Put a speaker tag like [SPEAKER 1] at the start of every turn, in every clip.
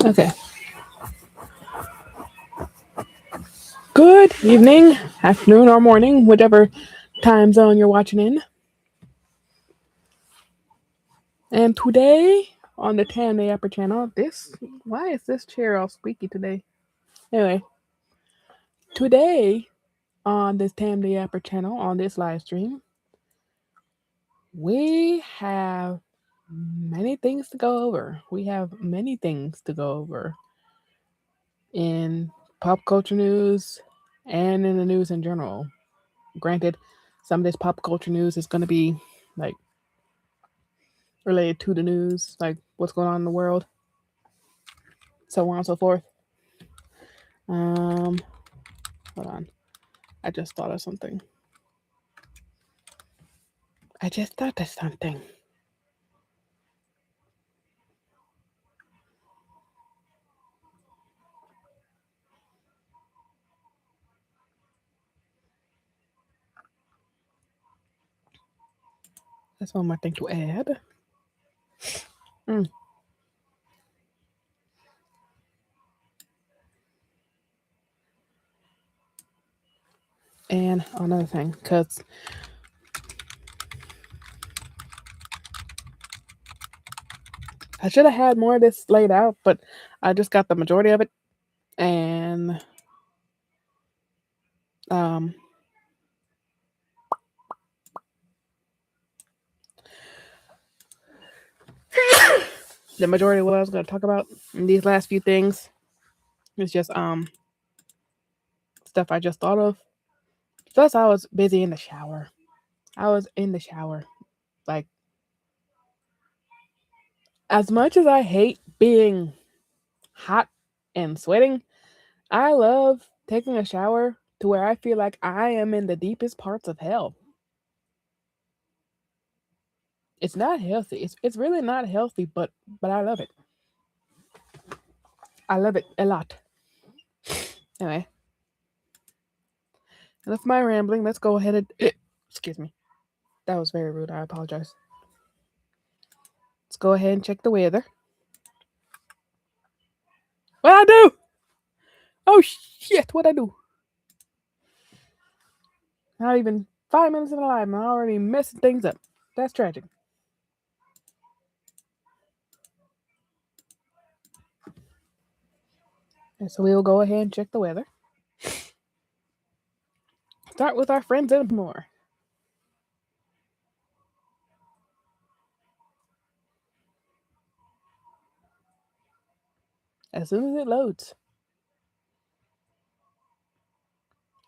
[SPEAKER 1] Okay. Good evening, afternoon, or morning, whatever time zone you're watching in. And today on the Tam the Upper channel, why is this chair all squeaky today? Anyway, today on this Tam the Upper channel, on this live stream, we have many things to go over. We have many things to go over in pop culture news and in the news in general. Granted, some of this pop culture news is going to be like related to the news, like what's going on in the world, so on and so forth. Um, Hold on. I just thought of something. I just thought of something. That's one more thing to add. Mm. And another thing, because I should have had more of this laid out, but I just got the majority of it. And the majority of what I was going to talk about in these last few things is just stuff I just thought of. Plus, I was busy in the shower. I was in the shower. Like, as much as I hate being hot and sweating, I love taking a shower to where I feel like I am in the deepest parts of hell. It's not healthy. It's really not healthy, but I love it. I love it a lot. Anyway, enough of my rambling. Let's go ahead and excuse me. That was very rude. I apologize. Let's go ahead and check the weather. What I do? Oh shit! What I do? Not even 5 minutes in the live, and I'm already messing things up. That's tragic. And so we'll go ahead and check the weather. Start with our friends in more. As soon as it loads.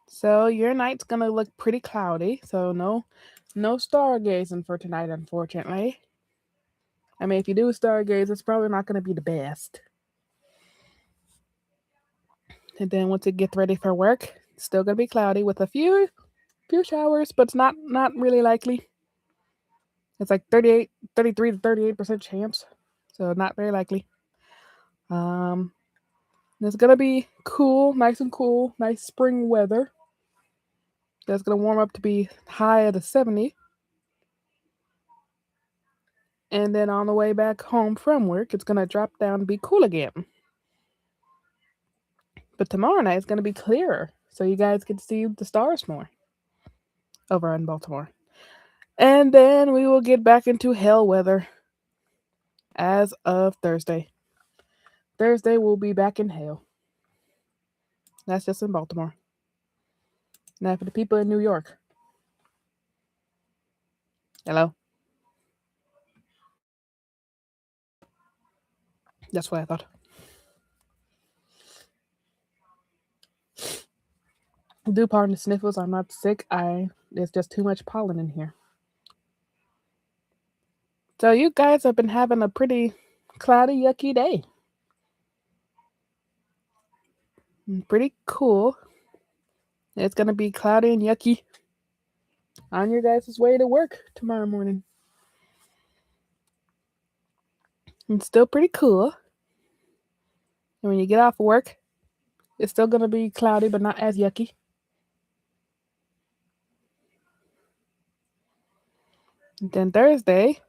[SPEAKER 1] So your night's gonna look pretty cloudy. So no stargazing for tonight, unfortunately. I mean, if you do stargaze, it's probably not gonna be the best. And then once it gets ready for work, it's still gonna be cloudy with a few showers, but it's not really likely. It's like 33 to 38% chance, so not very likely. It's gonna be cool, nice and cool, nice spring weather. That's gonna warm up to be high at a 70. And then on the way back home from work, it's gonna drop down and be cool again. But tomorrow night is gonna be clearer, so you guys get to see the stars more over in Baltimore. And then we will get back into hell weather as of Thursday. Thursday we'll be back in hell. That's just in Baltimore. Now for the people in New York. Hello? That's what I thought. Do pardon the sniffles. I'm not sick. There's just too much pollen in here. So you guys have been having a pretty cloudy, yucky day. Pretty cool. It's gonna be cloudy and yucky on your guys' way to work tomorrow morning. It's still pretty cool. And when you get off of work, it's still gonna be cloudy, but not as yucky. And then Thursday,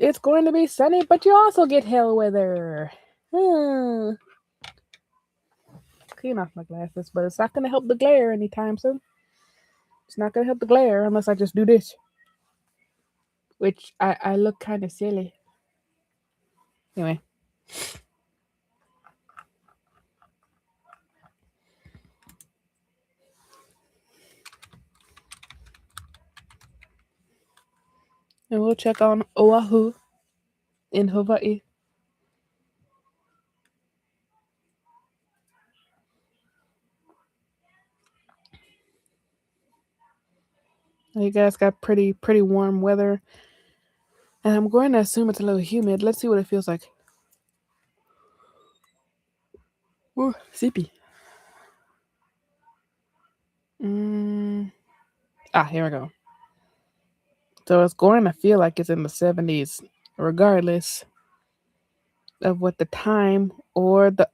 [SPEAKER 1] it's going to be sunny, but you also get hell weather. Clean off my glasses, but it's not going to help the glare anytime soon. It's not going to help the glare unless I just do this, which I look kind of silly. Anyway. And we'll check on Oahu in Hawaii. You guys got pretty warm weather. And I'm going to assume it's a little humid. Let's see what it feels like. Ooh, sleepy. Here we go. So it's going to feel like it's in the 70s, regardless of what the time or the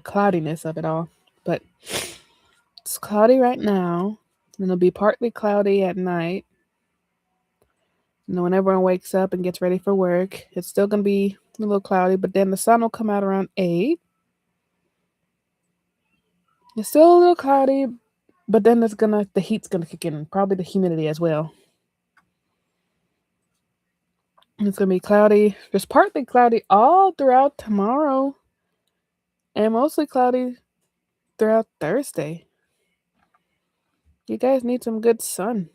[SPEAKER 1] cloudiness of it all. But it's cloudy right now, and it'll be partly cloudy at night. And when everyone wakes up and gets ready for work, it's still going to be a little cloudy, but then the sun will come out around 8. It's still a little cloudy, but then the heat's gonna kick in, probably the humidity as well. It's gonna be cloudy, just partly cloudy all throughout tomorrow, and mostly cloudy throughout Thursday. You guys need some good sun.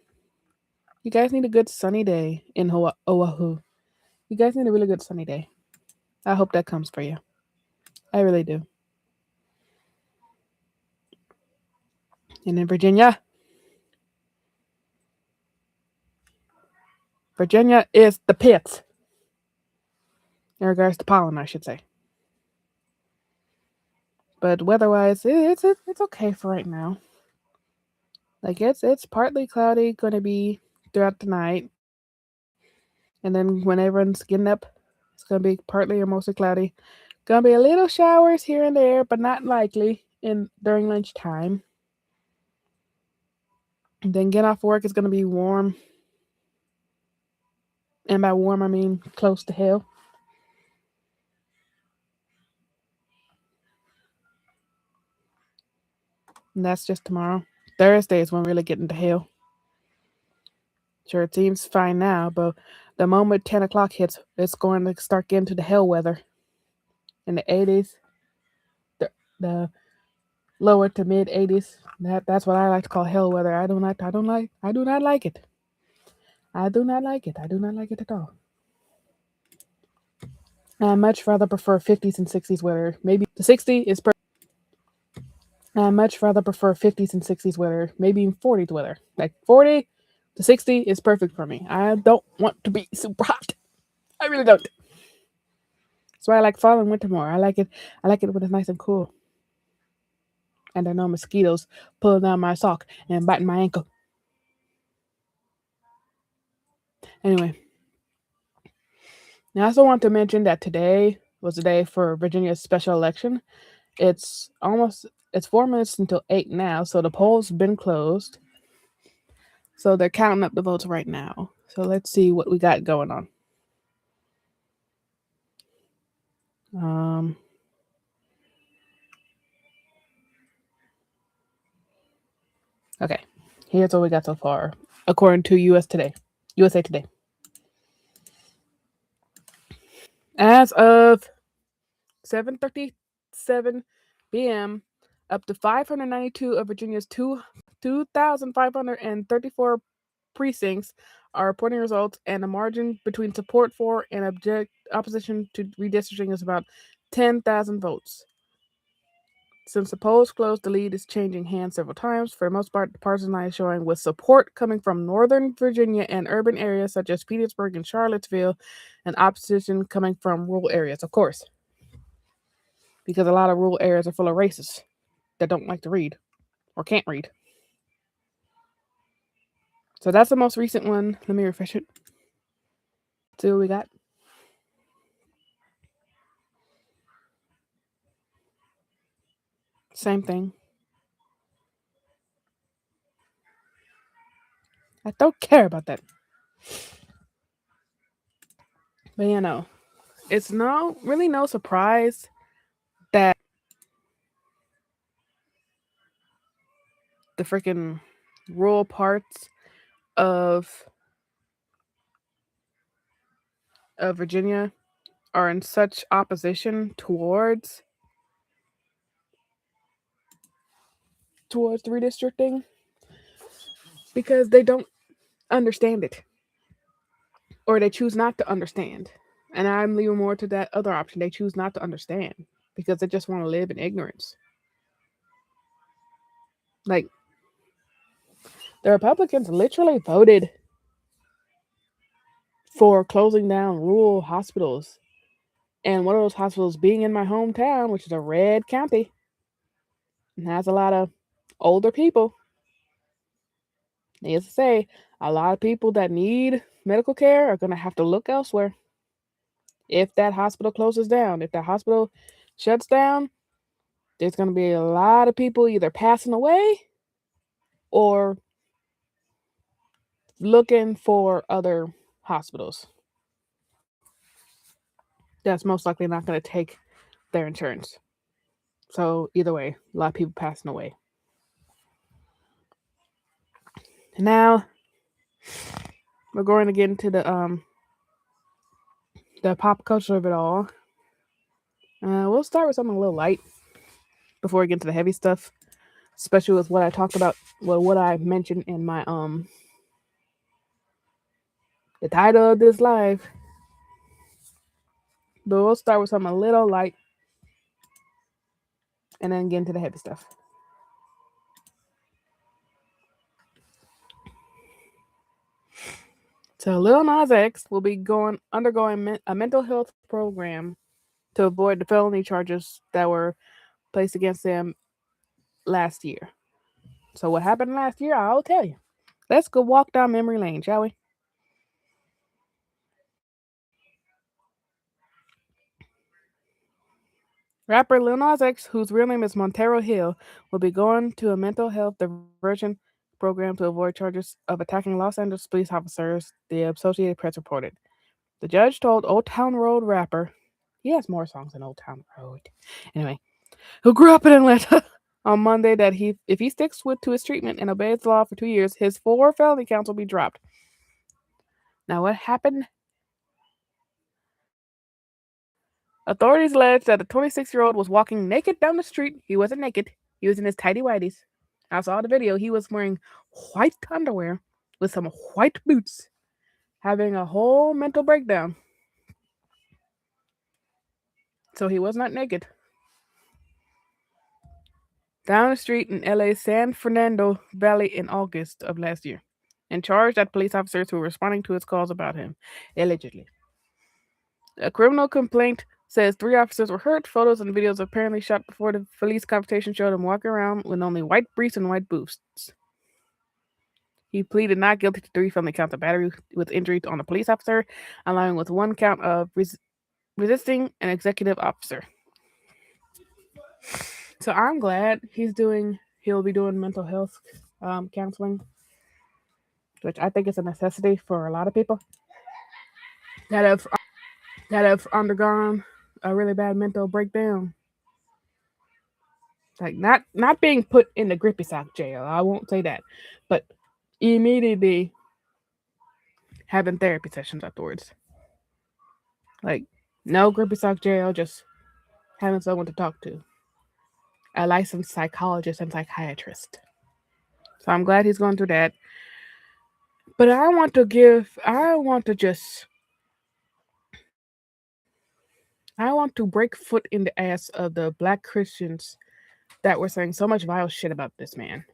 [SPEAKER 1] You guys need a good sunny day in Oahu. You guys need a really good sunny day. I hope that comes for you. I really do. And in Virginia is the pits. In regards to pollen, I should say. But weather-wise, it's okay for right now. Like it's partly cloudy, gonna be throughout the night, and then when everyone's getting up, it's gonna be partly or mostly cloudy. Gonna be a little showers here and there, but not likely in during lunchtime. And then get off work, it's gonna be warm, and by warm I mean close to hell. And that's just tomorrow. Thursday is when we really get into hell. Sure, it seems fine now, but the moment 10 o'clock hits, it's going to start getting to the hell weather. In the 80s, the lower to mid 80s. That's what I like to call hell weather. I do not like it. I do not like it. I do not like it at all. I much rather prefer 50s and 60s weather. Maybe the 60 is I much rather prefer 50s and 60s weather, maybe even 40s weather. Like 40 to 60 is perfect for me. I don't want to be super hot. I really don't. That's why I like fall and winter more. I like it when it's nice and cool. And there are no mosquitoes pulling down my sock and biting my ankle. Anyway, I also want to mention that today was the day for Virginia's special election. It's 4 minutes until 8 now, so the polls have been closed. So they're counting up the votes right now. So let's see what we got going on. Okay, here's what we got so far, according to USA Today. As of 7:37 p.m., up to 592 of Virginia's 2,534 precincts are reporting results, and the margin between support for and opposition to redistricting is about 10,000 votes. Since the polls closed, the lead is changing hands several times. For the most part, the partisan line is showing with support coming from Northern Virginia and urban areas such as Petersburg and Charlottesville, and opposition coming from rural areas, of course. Because a lot of rural areas are full of racists that don't like to read or can't read. So that's the most recent one. Let me refresh it. See what we got. Same thing. I don't care about that. But it's no surprise that the freaking rural parts of Virginia are in such opposition towards redistricting because they don't understand it, or they choose not to understand. And I'm leaning more to that other option. They choose not to understand because they just want to live in ignorance. Like, the Republicans literally voted for closing down rural hospitals. And one of those hospitals being in my hometown, which is a red county, and has a lot of older people. Needless to say, a lot of people that need medical care are going to have to look elsewhere if that hospital closes down. If that hospital shuts down, there's going to be a lot of people either passing away or looking for other hospitals. That's most likely not going to take their insurance. So either way, a lot of people passing away. And now we're going to get into the pop culture of it all. We'll start with something a little light before we get into the heavy stuff, especially with what I talked about, well, what I mentioned in my the title of this live. But we'll start with something a little light and then get into the heavy stuff. So Lil Nas X will be undergoing a mental health program to avoid the felony charges that were placed against him last year. So what happened last year, I'll tell you. Let's go walk down memory lane, shall we? Rapper Lil Nas X, whose real name is Montero Hill, will be going to a mental health diversion program to avoid charges of attacking Los Angeles police officers, the Associated Press reported. The judge told Old Town Road rapper, he has more songs than Old Town Road. Anyway, who grew up in Atlanta on Monday that if he sticks to his treatment and obeys the law for 2 years, his 4 felony counts will be dropped. Now, what happened? Authorities alleged that the 26-year-old was walking naked down the street. He wasn't naked. He was in his tidy whities. I saw the video. He was wearing white underwear with some white boots, having a whole mental breakdown. So he was not naked. Down the street in LA's San Fernando Valley in August of last year, and charged at police officers who were responding to his calls about him, allegedly. A criminal complaint says 3 officers were hurt. Photos and videos apparently shot before the police confrontation showed him walking around with only white briefs and white boots. He pleaded not guilty to 3 felony counts of battery with injury on a police officer, along with 1 count of resisting an executive officer. So I'm glad he'll be doing mental health counseling, which I think is a necessity for a lot of people that have undergone a really bad mental breakdown. Like not being put in the grippy sock jail. I won't say that, but immediately having therapy sessions afterwards. Like no grippy sock jail, just having someone to talk to. A licensed psychologist and psychiatrist. So I'm glad he's going through that. But I want to break foot in the ass of the black Christians that were saying so much vile shit about this man,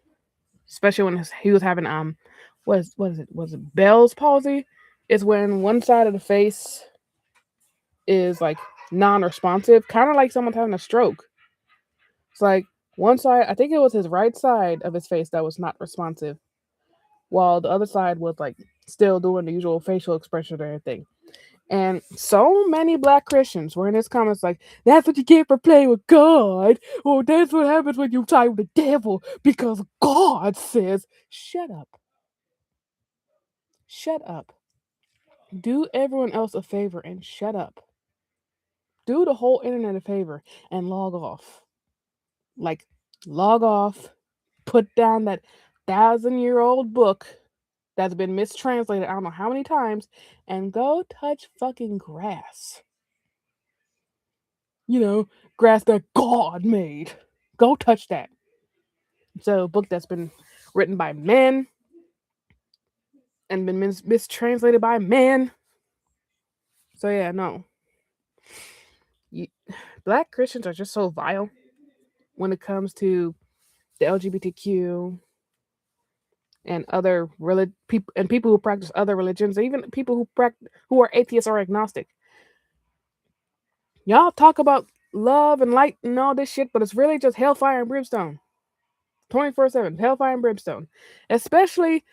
[SPEAKER 1] especially when he was having what is it? Was it Bell's palsy? It's when one side of the face is like non-responsive, kind of like someone's having a stroke. It's like one side, I think it was his right side of his face that was not responsive, while the other side was like still doing the usual facial expression and everything. And so many black Christians were in his comments like, that's what you get for playing with God. Or that's what happens when you tie with the devil because God says, shut up. shut up. Do everyone else a favor and shut up. Do the whole internet a favor and log off. Like, log off, put down that 1,000-year-old book that's been mistranslated I don't know how many times, and go touch fucking grass. Grass that God made. Go touch that. It's a book that's been written by men and been mistranslated by men. So yeah, no. Black Christians are just so vile when it comes to the LGBTQ and other people and people who practice other religions, even people who are atheists or agnostic. Y'all talk about love and light and all this shit, but it's really just hellfire and brimstone. 24/7, hellfire and brimstone. Especially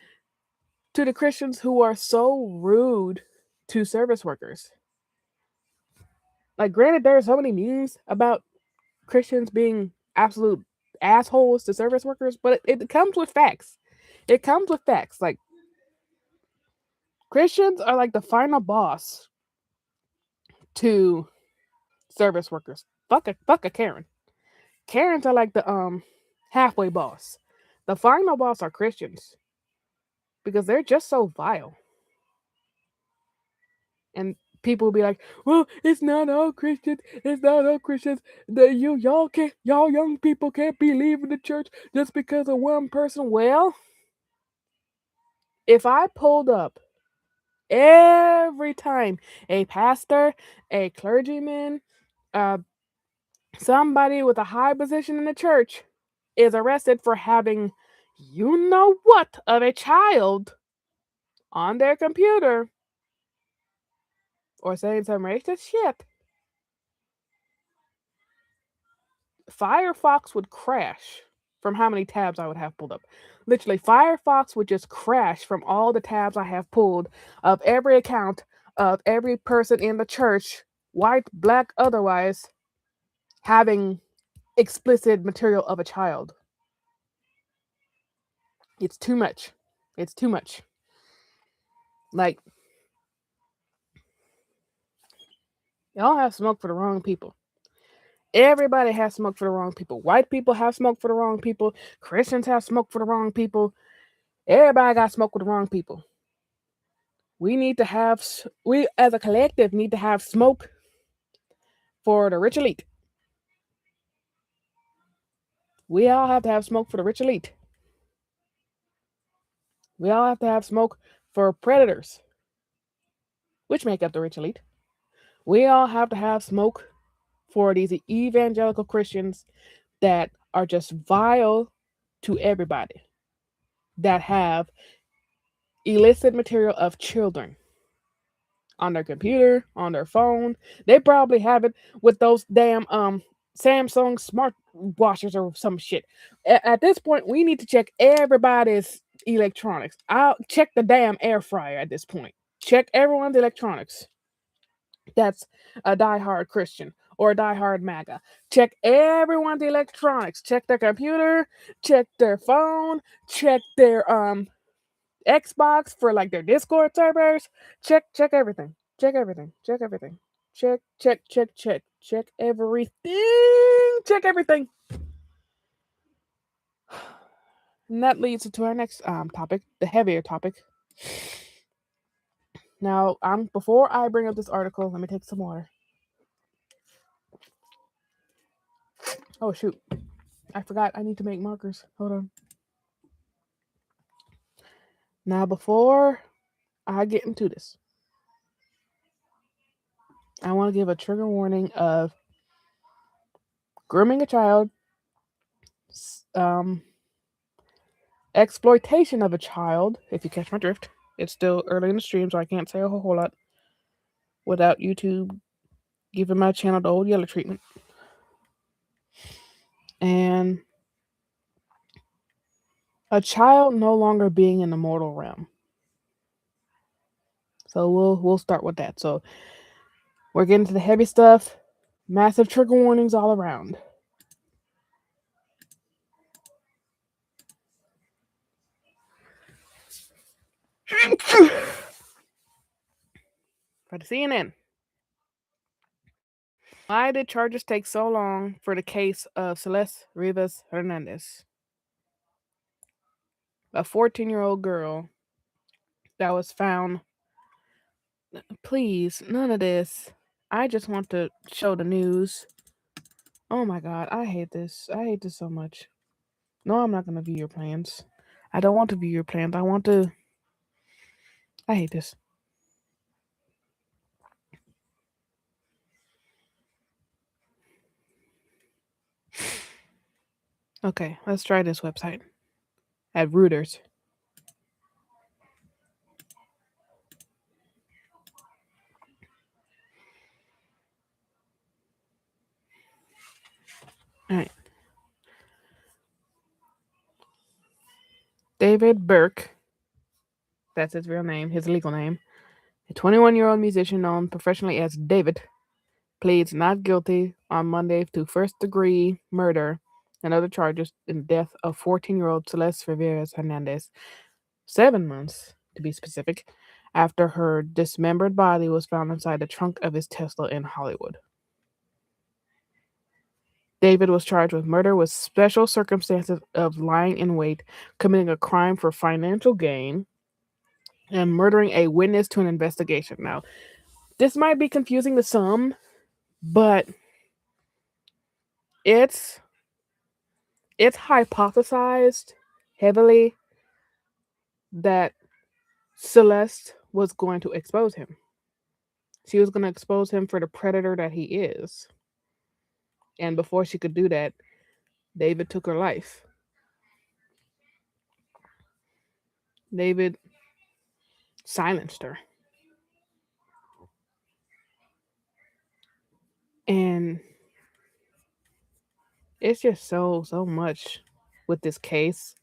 [SPEAKER 1] to the Christians who are so rude to service workers. Like, granted, there are so many memes about Christians being absolute assholes to service workers, but it comes with facts. It comes with facts. Like, Christians are like the final boss to service workers. Fuck a Karen. Karens are like the halfway boss. The final boss are Christians because they're just so vile. And people will be like, "Well, it's not all Christians. It's not all Christians. Y'all young people can't be leaving the church just because of one person." Well, if I pulled up every time a pastor, a clergyman, somebody with a high position in the church is arrested for having you know what of a child on their computer or saying some racist shit, Firefox would crash from how many tabs I would have pulled up. Literally, Firefox would just crash from all the tabs I have pulled of every account of every person in the church, white, black, otherwise, having explicit material of a child. It's too much. It's too much. Like, y'all have smoke for the wrong people. Everybody has smoke for the wrong people. White people have smoke for the wrong people. Christians have smoke for the wrong people. Everybody got smoke with the wrong people. We as a collective need to have smoke for the rich elite. We all have to have smoke for the rich elite. We all have to have smoke for predators, which make up the rich elite. We all have to have smoke for these evangelical Christians that are just vile to everybody, that have illicit material of children on their computer, on their phone. They probably have it with those damn Samsung smart washers or some shit. At this point, we need to check everybody's electronics. I'll check the damn air fryer at this point. Check everyone's electronics. That's a diehard Christian or a diehard MAGA. Check everyone's electronics. Check their computer, check their phone, check their Xbox for like their Discord servers. Check everything. Check everything. Check everything. Check everything. Check everything. And that leads to our next topic, the heavier topic. Now, before I bring up this article, let me take some water. Oh shoot. I forgot I need to make markers. Hold on. Now, before I get into this, I want to give a trigger warning of grooming a child, exploitation of a child, if you catch my drift. It's still early in the stream, so I can't say a whole lot without YouTube giving my channel the old yellow treatment. And a child no longer being in the mortal realm. So we'll start with that. So we're getting to the heavy stuff. Massive trigger warnings all around. CNN. Why did charges take so long for the case of Celeste Rivas Hernandez, a 14-year-old girl that was found? Please, none of this. I just want to show the news. Oh my god, I hate this. I hate this so much. No, I'm not going to view your plans. I don't want to view your plans. I want to. I hate this. Okay, let's try this website at Reuters. All right. David Burke, that's his real name, his legal name, a 21-year-old musician known professionally as David, pleads not guilty on Monday to first-degree murder and other charges in the death of 14-year-old Celeste Rivas Hernandez, 7 months, to be specific, after her dismembered body was found inside the trunk of his Tesla in Hollywood. David was charged with murder with special circumstances of lying in wait, committing a crime for financial gain, and murdering a witness to an investigation. Now, this might be confusing to some, but it's it's hypothesized heavily that Celeste was going to expose him. She was going to expose him for the predator that he is. And before she could do that, David took her life. David silenced her. And it's just so much with this case.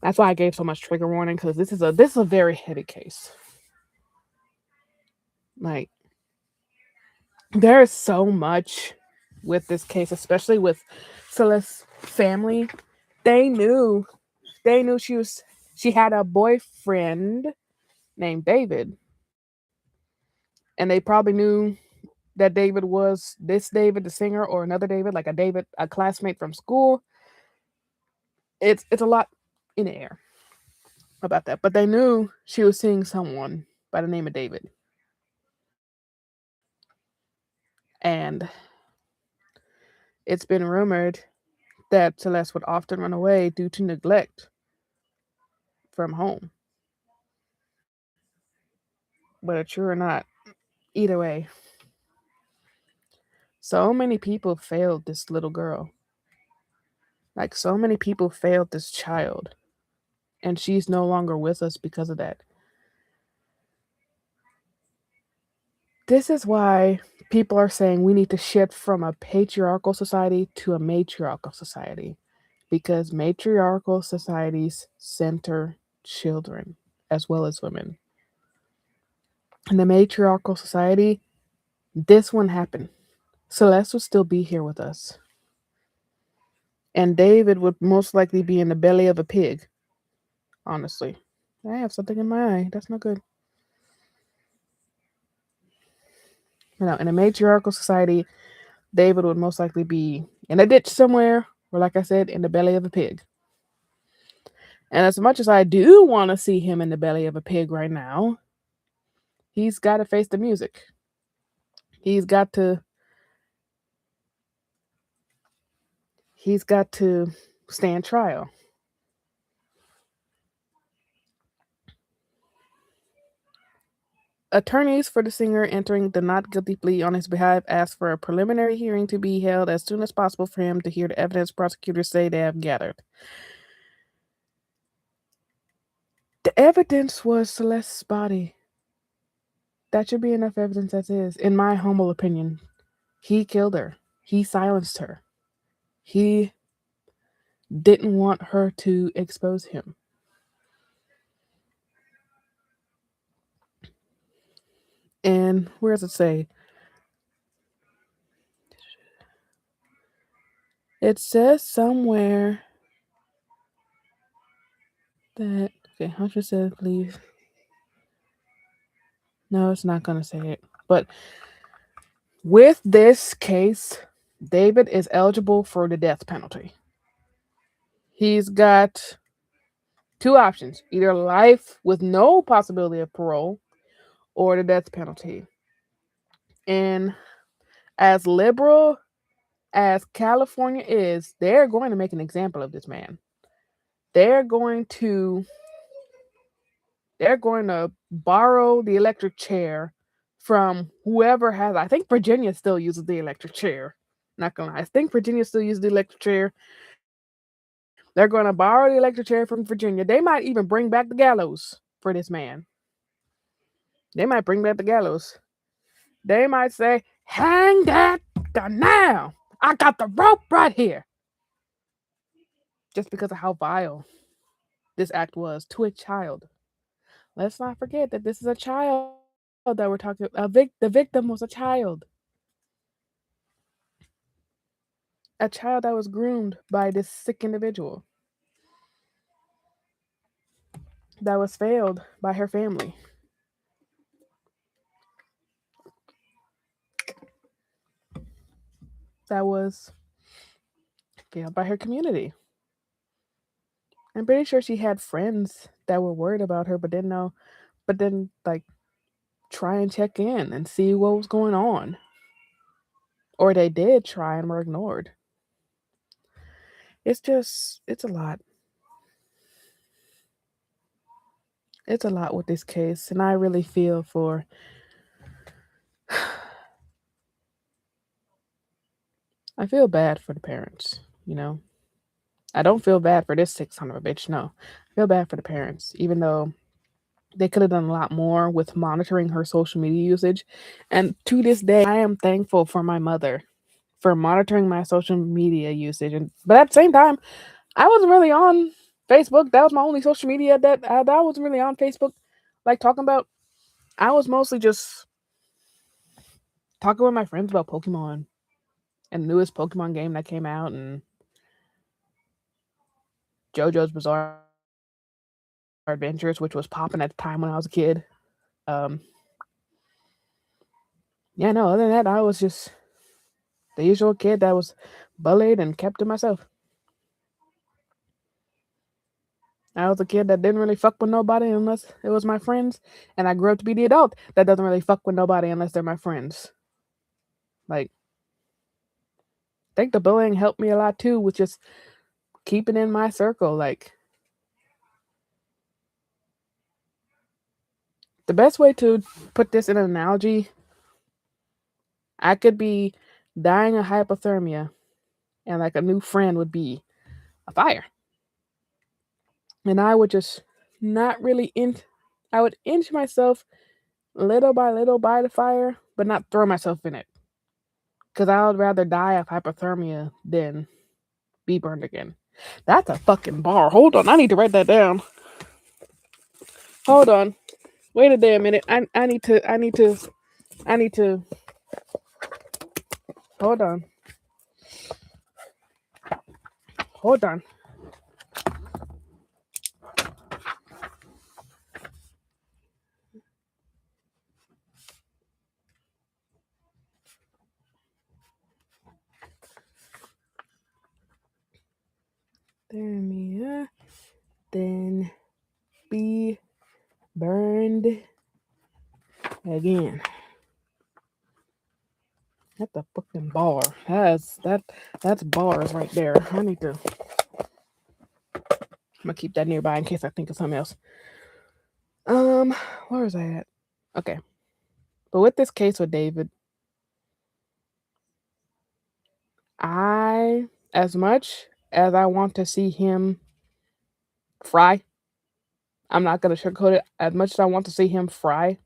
[SPEAKER 1] That's why I gave so much trigger warning, because this is a very heavy case. Like, there is so much with this case, especially with Celeste's family. They knew she had a boyfriend named David, and they probably knew that David was this David, the singer, or another David, like a David, a classmate from school. It's a lot in the air about that, but they knew she was seeing someone by the name of David, and it's been rumored that Celeste would often run away due to neglect from home. Whether true or not, either way, so many people failed this little girl. Like, so many people failed this child, and she's no longer with us because of that. This is why people are saying we need to shift from a patriarchal society to a matriarchal society, because matriarchal societies center children as well as women. In the matriarchal society, this wouldn't happen. Celeste would still be here with us. And David would most likely be in the belly of a pig. Honestly. I have something in my eye. That's not good. In a matriarchal society, David would most likely be in a ditch somewhere, or like I said, in the belly of a pig. And as much as I do want to see him in the belly of a pig right now, he's got to face the music. He's got to stand trial. Attorneys for the singer entering the not guilty plea on his behalf asked for a preliminary hearing to be held as soon as possible for him to hear the evidence prosecutors say they have gathered. The evidence was Celeste's body. That should be enough evidence as is, in my humble opinion. He killed her. He silenced her. He didn't want her to expose him. And where does it say? It says somewhere that, okay, Hunter said, please. No, it's not going to say it. But with this case, David is eligible for the death penalty. He's got two options: either life with no possibility of parole or the death penalty. And as liberal as California is, they're going to make an example of this man. They're going to they're going to borrow the electric chair from whoever has. I think Virginia still uses the electric chair. Not gonna lie, I think Virginia still uses the electric chair. They're going to borrow the electric chair from Virginia. They might even bring back the gallows for this man. They might bring back the gallows. They might say, "Hang that guy now! I got the rope right here." Just because of how vile this act was to a child. Let's not forget that this is a child that we're talking. The victim was a child, a child that was groomed by this sick individual that was failed by her family, that was failed by her community. I'm pretty sure she had friends that were worried about her, but didn't know, but didn't like try and check in and see what was going on, or they did try and were ignored. It's a lot. It's a lot with this case, and I really feel for. I feel bad for the parents. You know, I don't feel bad for this sick son of a bitch. No, I feel bad for the parents, even though they could have done a lot more with monitoring her social media usage. And to this day, I am thankful for my mother for monitoring my social media usage. And but at the same time, I wasn't really on Facebook. That was my only social media that I wasn't really on Facebook. Like talking about, I was mostly just talking with my friends about Pokemon and the newest Pokemon game that came out and JoJo's Bizarre Adventures, which was popping at the time when I was a kid. Um, yeah, no, other than that, I was just the usual kid that was bullied and kept to myself. I was a kid that didn't really fuck with nobody unless it was my friends, and I grew up to be the adult that doesn't really fuck with nobody unless they're my friends. Like, I think the bullying helped me a lot too, with just keeping in my circle. Like, the best way to put this in an analogy, I could be dying of hypothermia, and like a new friend would be a fire, and I would just not really I would inch myself little by little by the fire, but not throw myself in it. Because I would rather die of hypothermia than be burned again. That's a fucking bar. Hold on, I need to write that down. Hold on. Wait a damn minute. I need to hold on. Hold on. Hypothermia, then be burned again. That's a fucking bar. That's bars right there. I'm gonna keep that nearby in case I think of something else. Um, where was I at? Okay. But with this case with David, I, as much as I want to see him fry, I'm not gonna sugarcoat it. As much as I want to see him fry,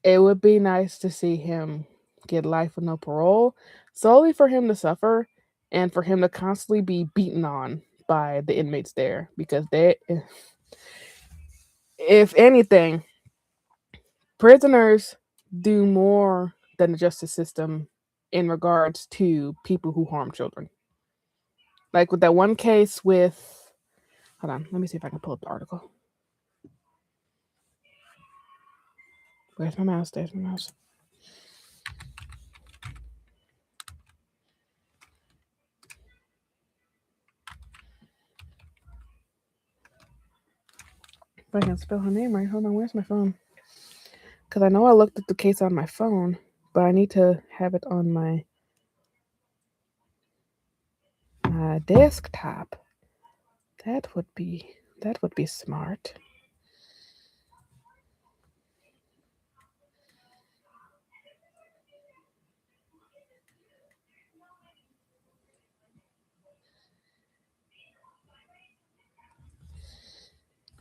[SPEAKER 1] it would be nice to see him get life with no parole, solely for him to suffer and for him to constantly be beaten on by the inmates there because if anything, prisoners do more than the justice system in regards to people who harm children. Like with that one case with, hold on, let me see if I can pull up the article. Where's my mouse? There's my mouse. If I can spell her name right. Hold on, where's my phone? Because I know I looked at the case on my phone, but I need to have it on my desktop. That would be smart.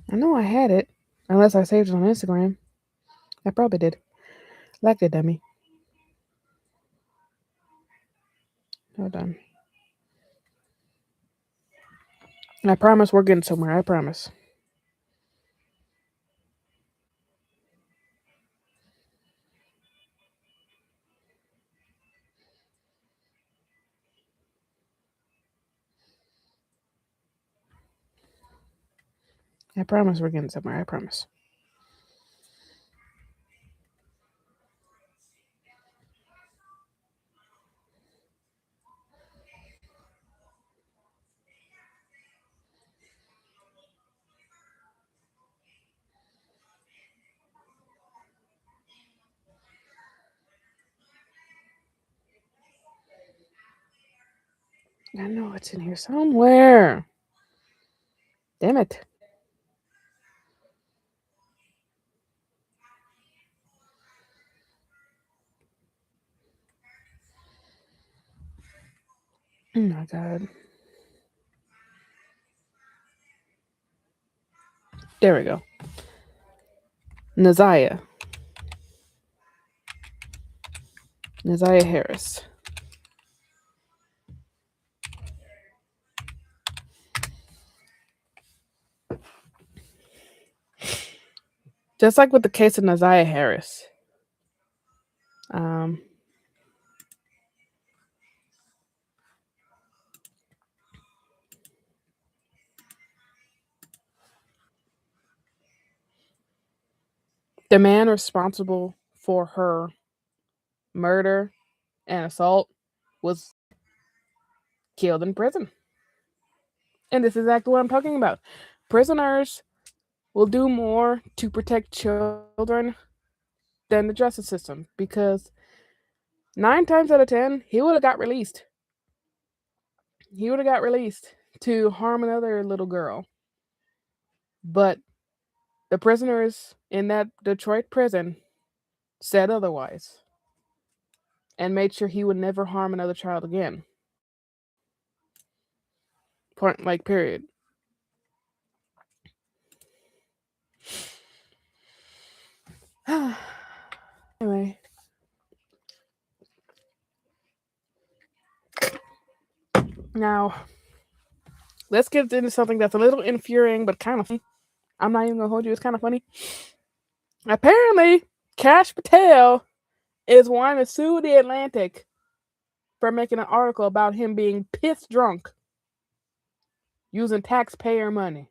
[SPEAKER 1] I know I had it, unless I saved it on Instagram. I probably did. Like a dummy. Hold on. I promise we're getting somewhere. I promise. I promise we're getting somewhere. I promise. I know it's in here somewhere. Damn it. Oh my god. There we go. Naziah. Naziah Harris. Just like with the case of Naziah Harris. Um, the man responsible for her murder and assault was killed in prison. And this is exactly what I'm talking about. Prisoners will do more to protect children than the justice system because 9 times out of 10, he would have got released. He would have got released to harm another little girl. But the prisoners in that Detroit prison said otherwise and made sure he would never harm another child again. Point like period. Anyway, now let's get into something that's a little infuriating but kind of funny. I'm not even gonna hold you, it's kind of funny. Apparently, Cash Patel is wanting to sue the Atlantic for making an article about him being pissed drunk using taxpayer money.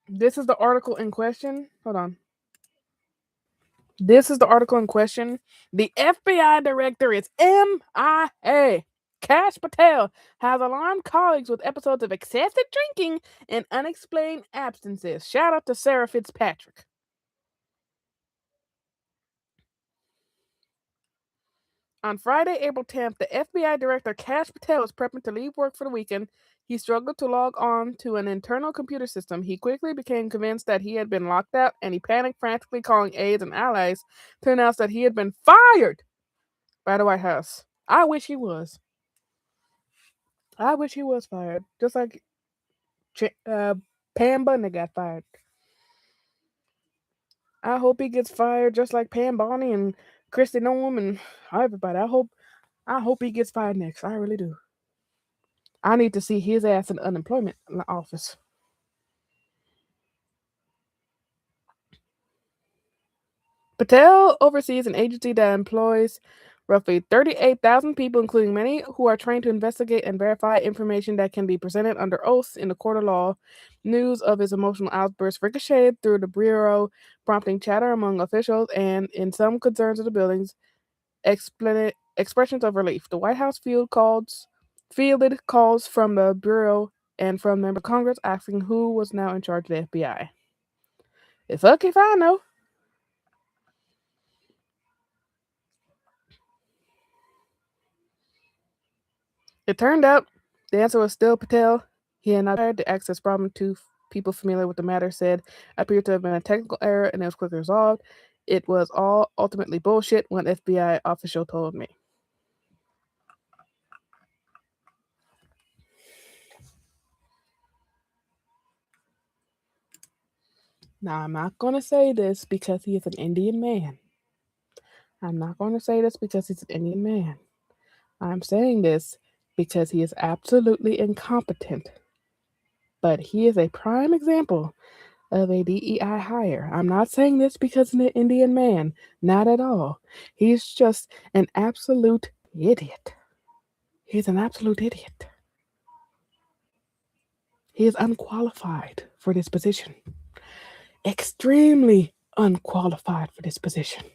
[SPEAKER 1] This is the article in question. Hold on. This is the article in question. The FBI director is MIA. Cash Patel has alarmed colleagues with episodes of excessive drinking and unexplained absences. Shout out to Sarah Fitzpatrick. On Friday, April 10th, the FBI director Cash Patel was prepping to leave work for the weekend. He struggled to log on to an internal computer system. He quickly became convinced that he had been locked out, and he panicked, frantically calling aides and allies to announce that he had been fired by the White House. I wish he was. I wish he was fired. Just like Pam Bundy got fired. I hope he gets fired just like Pam Bonnie and Christy Noam and everybody. I hope he gets fired next. I really do. I need to see his ass in the unemployment office. Patel oversees an agency that employs Roughly 38,000 people, including many who are trained to investigate and verify information that can be presented under oath in the court of law. News of his emotional outburst ricocheted through the bureau, prompting chatter among officials and, in some concerns of the buildings, expressions of relief. The White House fielded calls from the bureau and from members of Congress asking who was now in charge of the FBI. It's okay, fine though. It turned out the answer was still Patel. He had not tried to access problem. Two people familiar with the matter said appeared to have been a technical error and it was quickly resolved. It was all ultimately bullshit, one FBI official told me. Now, I'm not going to say this because he is an Indian man. I'm not going to say this because he's an Indian man. I'm saying this because he is absolutely incompetent. But he is a prime example of a DEI hire. I'm not saying this because he's an Indian man. Not at all. He's just an absolute idiot. He's an absolute idiot. He is unqualified for this position. Extremely unqualified for this position.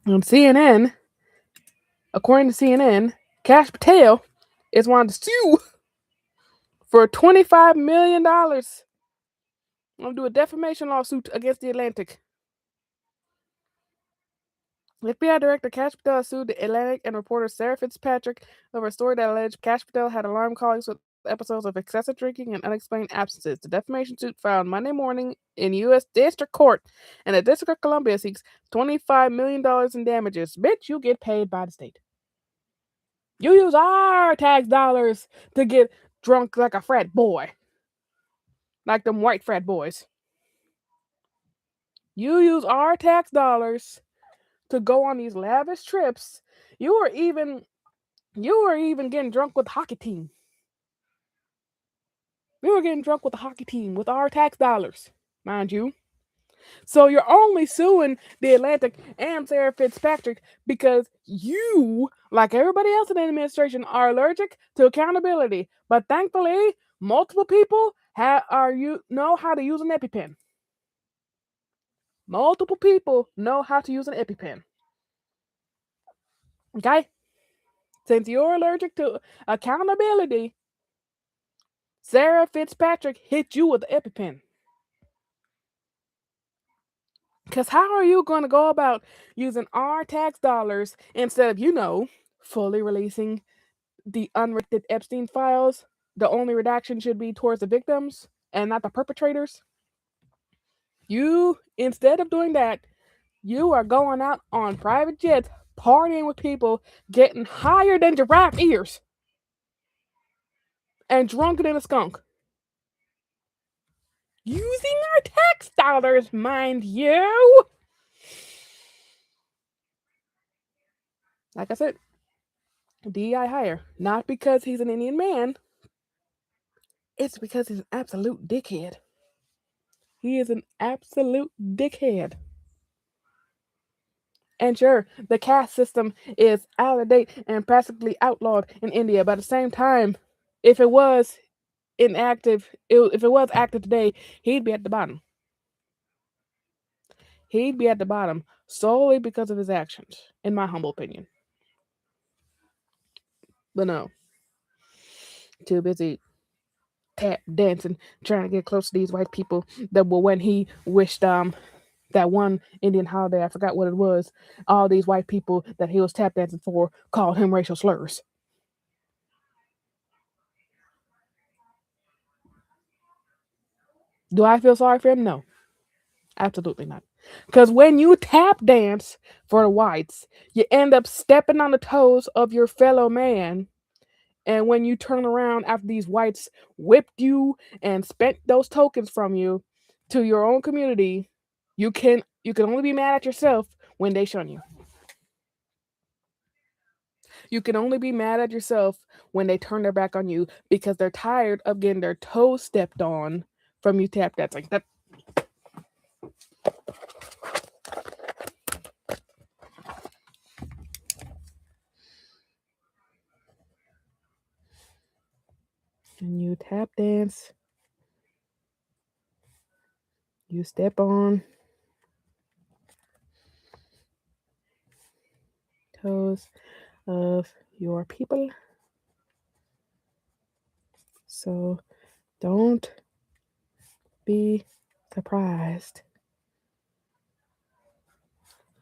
[SPEAKER 1] On CNN, according to CNN, Kash Patel is wanting to sue for $25 million. I'm going to do a defamation lawsuit against the Atlantic. FBI Director Kash Patel sued the Atlantic and reporter Sarah Fitzpatrick over a story that alleged Kash Patel had alarmed colleagues with episodes of excessive drinking and unexplained absences. The defamation suit filed Monday morning in U.S. District Court, and the District of Columbia seeks $25 million in damages. Bitch, you get paid by the state. You use our tax dollars to get drunk like a frat boy. Like them white frat boys. You use our tax dollars to go on these lavish trips. You were even getting drunk with the hockey team. We were getting drunk with the hockey team with our tax dollars, mind you. So you're only suing the Atlantic and Sarah Fitzpatrick because you, like everybody else in the administration, are allergic to accountability. But thankfully, multiple people know how to use an EpiPen. Multiple people know how to use an EpiPen. Okay? Since you're allergic to accountability, Sarah Fitzpatrick hit you with the EpiPen. Because how are you going to go about using our tax dollars instead of, fully releasing the unredacted Epstein files? The only redaction should be towards the victims and not the perpetrators. Instead of doing that, you are going out on private jets, partying with people, getting higher than giraffe ears, and drunker than a skunk. Using our tax dollars, mind you. Like I said, DEI hire. Not because he's an Indian man. It's because he's an absolute dickhead. He is an absolute dickhead. And sure, the caste system is out of date and practically outlawed in India. But at the same time, if it was if it was active today, he'd be at the bottom. He'd be at the bottom solely because of his actions, in my humble opinion. But no, too busy tap dancing, trying to get close to these white people. That were when he wished that one Indian holiday, I forgot what it was. All these white people that he was tap dancing for called him racial slurs. Do I feel sorry for him? No, absolutely not. Because when you tap dance for the whites, you end up stepping on the toes of your fellow man. And when you turn around after these whites whipped you and spent those tokens from you to your own community, you can only be mad at yourself when they shun you. You can only be mad at yourself when they turn their back on you because they're tired of getting their toes stepped on from you tap dancing. and you tap dance, you step on toes of your people. So don't be surprised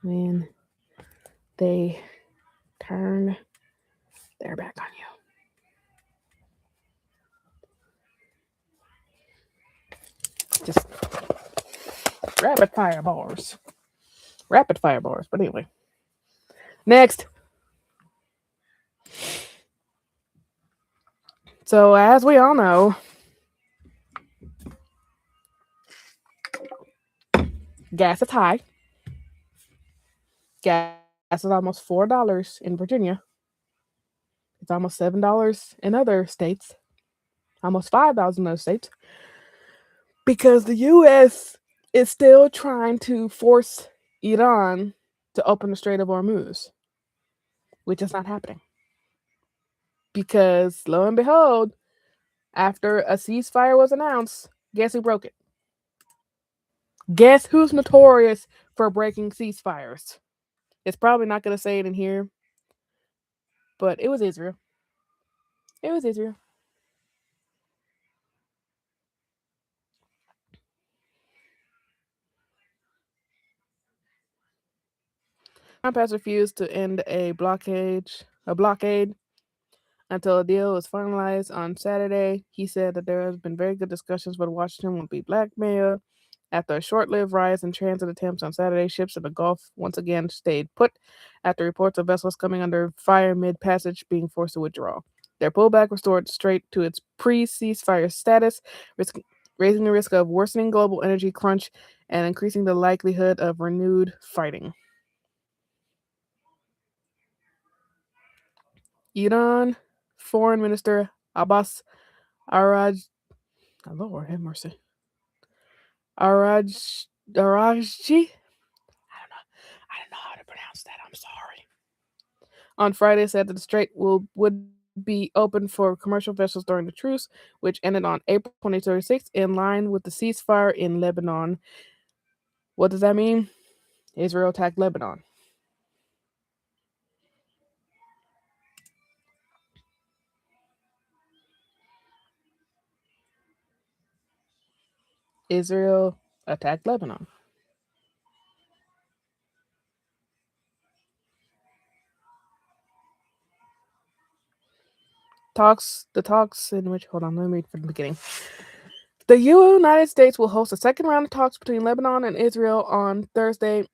[SPEAKER 1] when they turn their back on you. Just rapid fire bars. Rapid fire bars. But anyway. Next. So, as we all know, gas is high. Gas is almost $4 in Virginia. It's almost $7 in other states. Almost $5 in other states. Because the U.S. is still trying to force Iran to open the Strait of Hormuz, which is not happening. Because lo and behold, after a ceasefire was announced, guess who broke it? Guess who's notorious for breaking ceasefires? It's probably not going to say it in here, but it was Israel. It was Israel. Trump has refused to end a blockade until a deal was finalized on Saturday. He said that there has been very good discussions, but Washington will be blackmailed. After a short-lived rise in transit attempts on Saturday, ships in the Gulf once again stayed put after reports of vessels coming under fire mid-passage being forced to withdraw. Their pullback restored straight to its pre-ceasefire status, raising the risk of worsening global energy crunch and increasing the likelihood of renewed fighting. Iran Foreign Minister Abbas Araj, Lord have mercy, Arajji. I don't know how to pronounce that. I'm sorry. On Friday, said that the strait would be open for commercial vessels during the truce, which ended on April 2036, in line with the ceasefire in Lebanon. What does that mean? Israel attacked Lebanon. Israel attacked Lebanon. The talks in which, hold on, let me read from the beginning. The United States will host a second round of talks between Lebanon and Israel on Thursday.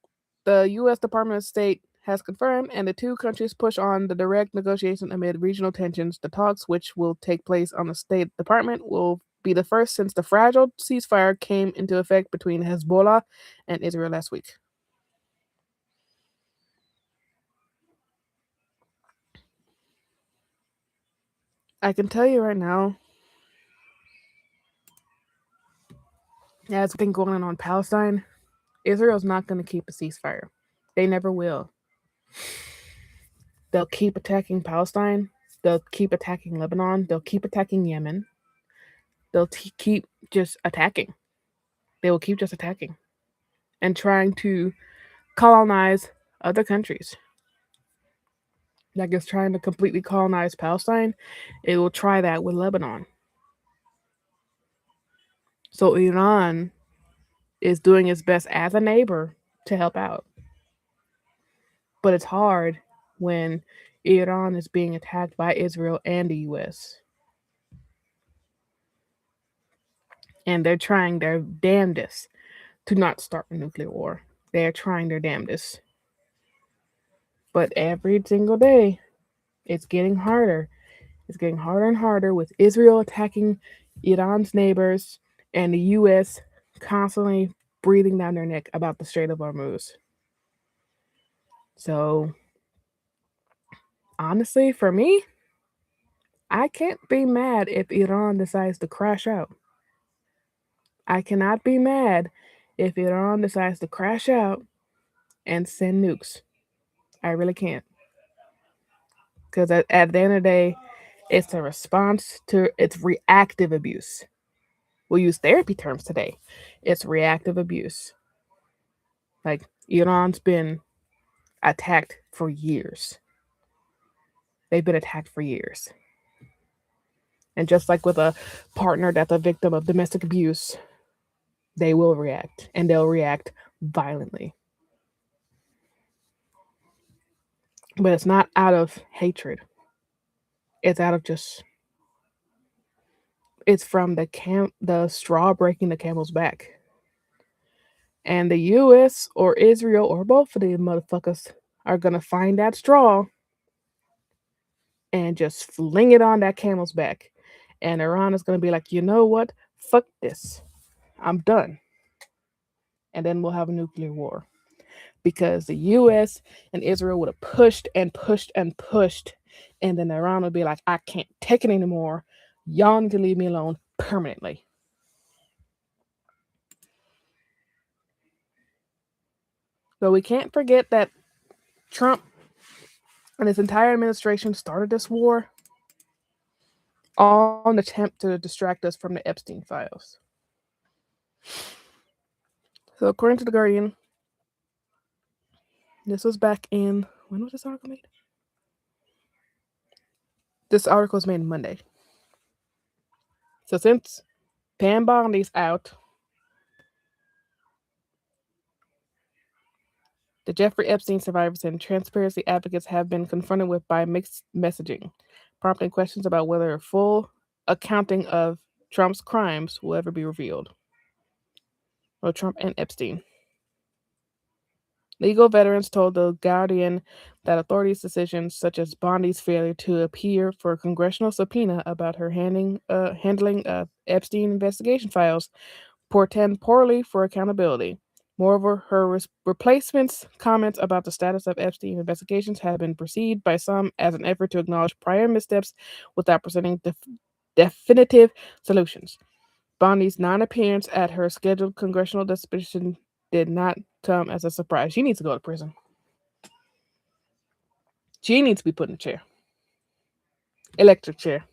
[SPEAKER 1] The U.S. Department of State has confirmed, and the two countries push on the direct negotiation amid regional tensions. The talks, which will take place on the State Department, will be the first since the fragile ceasefire came into effect between Hezbollah and Israel last week. I can tell you right now, as thing going on Palestine, Israel's not going to keep a ceasefire. They never will. They'll keep attacking Palestine. They'll keep attacking Lebanon. They'll keep attacking Yemen. They'll keep just attacking. They will keep just attacking and trying to colonize other countries. Like it's trying to completely colonize Palestine. It will try that with Lebanon. So Iran is doing its best as a neighbor to help out. But it's hard when Iran is being attacked by Israel and the US. And they're trying their damnedest to not start a nuclear war. They're trying their damnedest. But every single day, it's getting harder. It's getting harder and harder with Israel attacking Iran's neighbors and the US constantly breathing down their neck about the Strait of Hormuz. So, honestly, for me, I can't be mad if Iran decides to crash out. I cannot be mad if Iran decides to crash out and send nukes. I really can't. Because at the end of the day, It's a response to it's reactive abuse. We'll use therapy terms today. It's reactive abuse. Like Iran's been attacked for years. They've been attacked for years. And just like with a partner that's a victim of domestic abuse, they will react and they'll react violently. But it's not out of hatred. It's out of just it's from the straw breaking the camel's back. And the US or Israel or both of these motherfuckers are gonna find that straw and just fling it on that camel's back. And Iran is gonna be like, you know what? Fuck this. I'm done. And then we'll have a nuclear war. Because the US and Israel would have pushed and pushed and pushed. And then Iran would be like, I can't take it anymore. Y'all need to leave me alone permanently. But we can't forget that Trump and his entire administration started this war all in an attempt to distract us from the Epstein files. So, according to The Guardian, this was back in, when was this article made? This article was made Monday. So, since Pam Bondi's out, the Jeffrey Epstein survivors and transparency advocates have been confronted with by mixed messaging, prompting questions about whether a full accounting of Trump's crimes will ever be revealed. Well, Trump and Epstein. Legal veterans told The Guardian that authorities' decisions, such as Bondi's failure to appear for a congressional subpoena about her handling of Epstein investigation files, portend poorly for accountability. Moreover, her replacement's comments about the status of Epstein investigations have been perceived by some as an effort to acknowledge prior missteps without presenting definitive solutions. Bondi's non-appearance at her scheduled congressional deposition did not come as a surprise. She needs to go to prison. She needs to be put in a chair. Electric chair.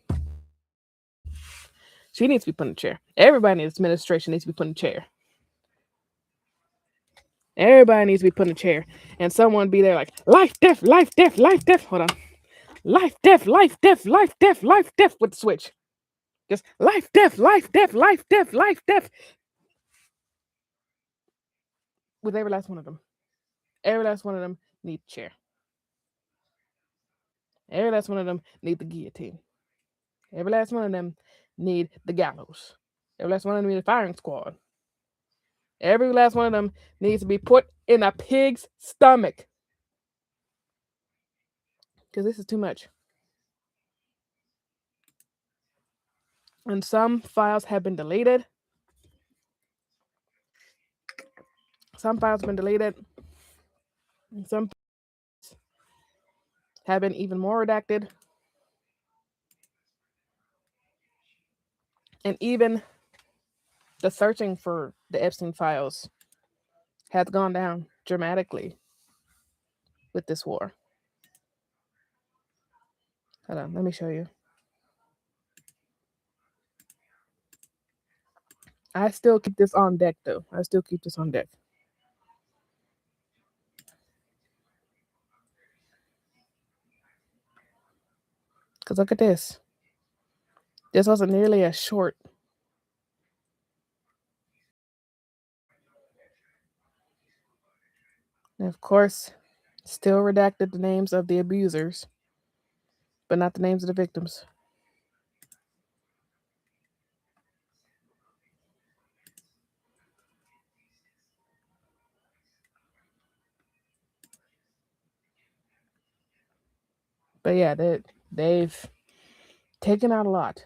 [SPEAKER 1] She needs to be put in a chair. Everybody in this administration needs to be put in a chair. Everybody needs to be put in a chair. And someone be there like, life, death, life, death, life, death. Hold on. Life, death, life, death, life, death, life, death with the switch. Just life, death, life, death, life, death, life, death. With every last one of them. Every last one of them need a chair. Every last one of them need the guillotine. Every last one of them need the gallows. Every last one of them need a firing squad. Every last one of them needs to be put in a pig's stomach. Because this is too much. And some files have been deleted. Some files have been deleted. And some have been even more redacted. And even the searching for the Epstein files has gone down dramatically with this war. Hold on, let me show you. I still keep this on deck, though. I still keep this on deck. Because look at this. This wasn't nearly as short. And of course, still redacted the names of the abusers, but not the names of the victims. But yeah, they've taken out a lot,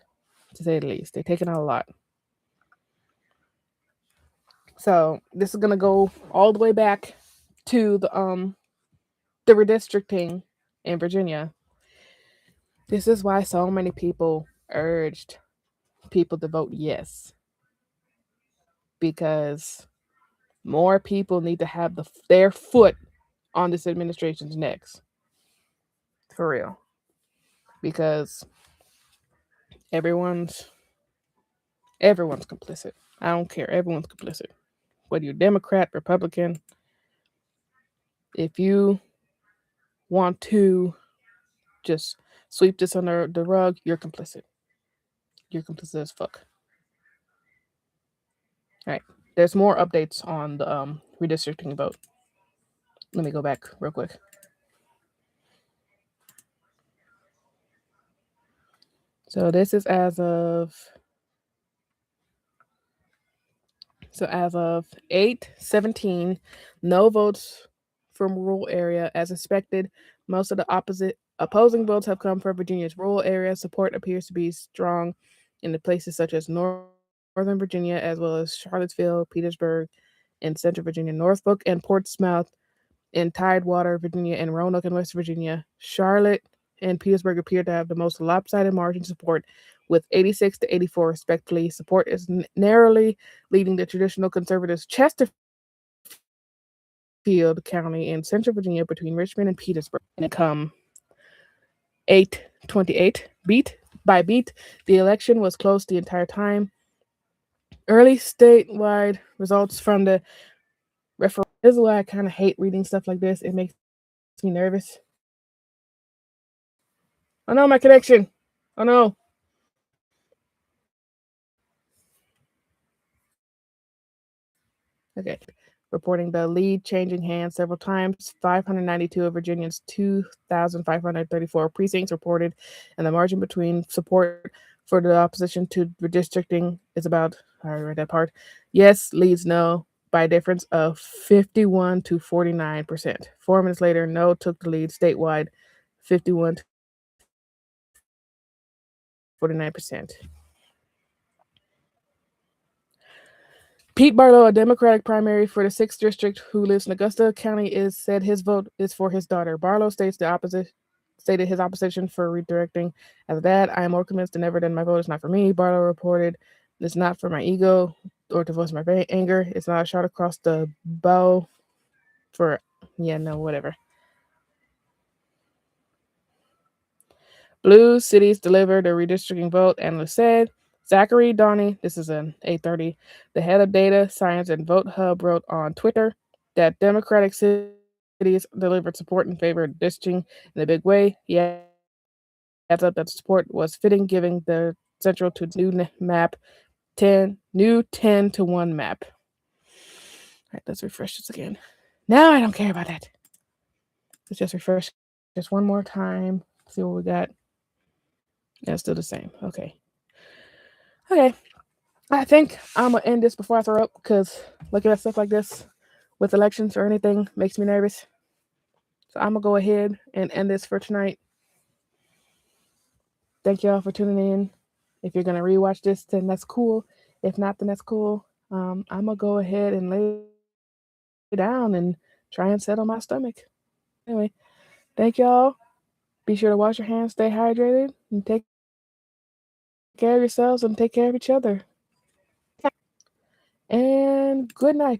[SPEAKER 1] to say the least. They've taken out a lot. So this is gonna go all the way back to the redistricting in Virginia. This is why so many people urged people to vote yes. Because more people need to have their foot on this administration's necks. For real. Because Everyone's everyone's complicit. I don't care. Everyone's complicit. Whether you're Democrat, Republican, if you want to just sweep this under the rug, you're complicit. You're complicit as fuck. All right. There's more updates on the redistricting vote. Let me go back real quick. So this is as of 8/17, no votes from rural area as expected. Most of the opposing votes have come from Virginia's rural area. Support appears to be strong in the places such as Northern Virginia, as well as Charlottesville, Petersburg, in Central Virginia, Norfolk, and Portsmouth in Tidewater, Virginia, and Roanoke in West Virginia. Charlotte and Petersburg appear to have the most lopsided margin support with 86 to 84 respectively. Support is narrowly leading the traditional conservatives Chesterfield County in Central Virginia between Richmond and Petersburg. And come 8/28, beat by beat, the election was close the entire time. Early statewide results from the referendum. This is why I kind of hate reading stuff like this. It makes me nervous. Oh no, my connection. Oh no. Okay. Reporting the lead changing hands several times. 592 of Virginia's 2,534 precincts reported, and the margin between support for the opposition to redistricting is about, I already read that part. Yes leads no by a difference of 51 to 49%. 4 minutes later, no took the lead statewide, 51 to 49%. Pete Barlow, a Democratic primary for the 6th District who lives in Augusta County, said his vote is for his daughter. Barlow stated his opposition for redirecting. As a dad, I am more convinced than ever that my vote is not for me. Barlow reported, it's not for my ego or to voice my anger. It's not a shot across the bow for, yeah, no, whatever. Blue cities delivered a redistricting vote, analyst said. Zachary Donnie, this is an 8:30, the head of data science and Vote Hub, wrote on Twitter that Democratic cities delivered support in favor of redistricting in a big way. He adds up that the support was fitting, giving the Central to new map 10 to 1 map. All right, let's refresh this again. Now I don't care about that. Let's just refresh just one more time. See what we got. Yeah, it's still the same. Okay. Okay. I think I'm gonna end this before I throw up because looking at stuff like this with elections or anything makes me nervous. So I'm gonna go ahead and end this for tonight. Thank y'all for tuning in. If you're gonna rewatch this, then that's cool. If not, then that's cool. I'm gonna go ahead and lay down and try and settle my stomach. Anyway, thank y'all. Be sure to wash your hands, stay hydrated, and take care of yourselves and take care of each other. And good night to everybody.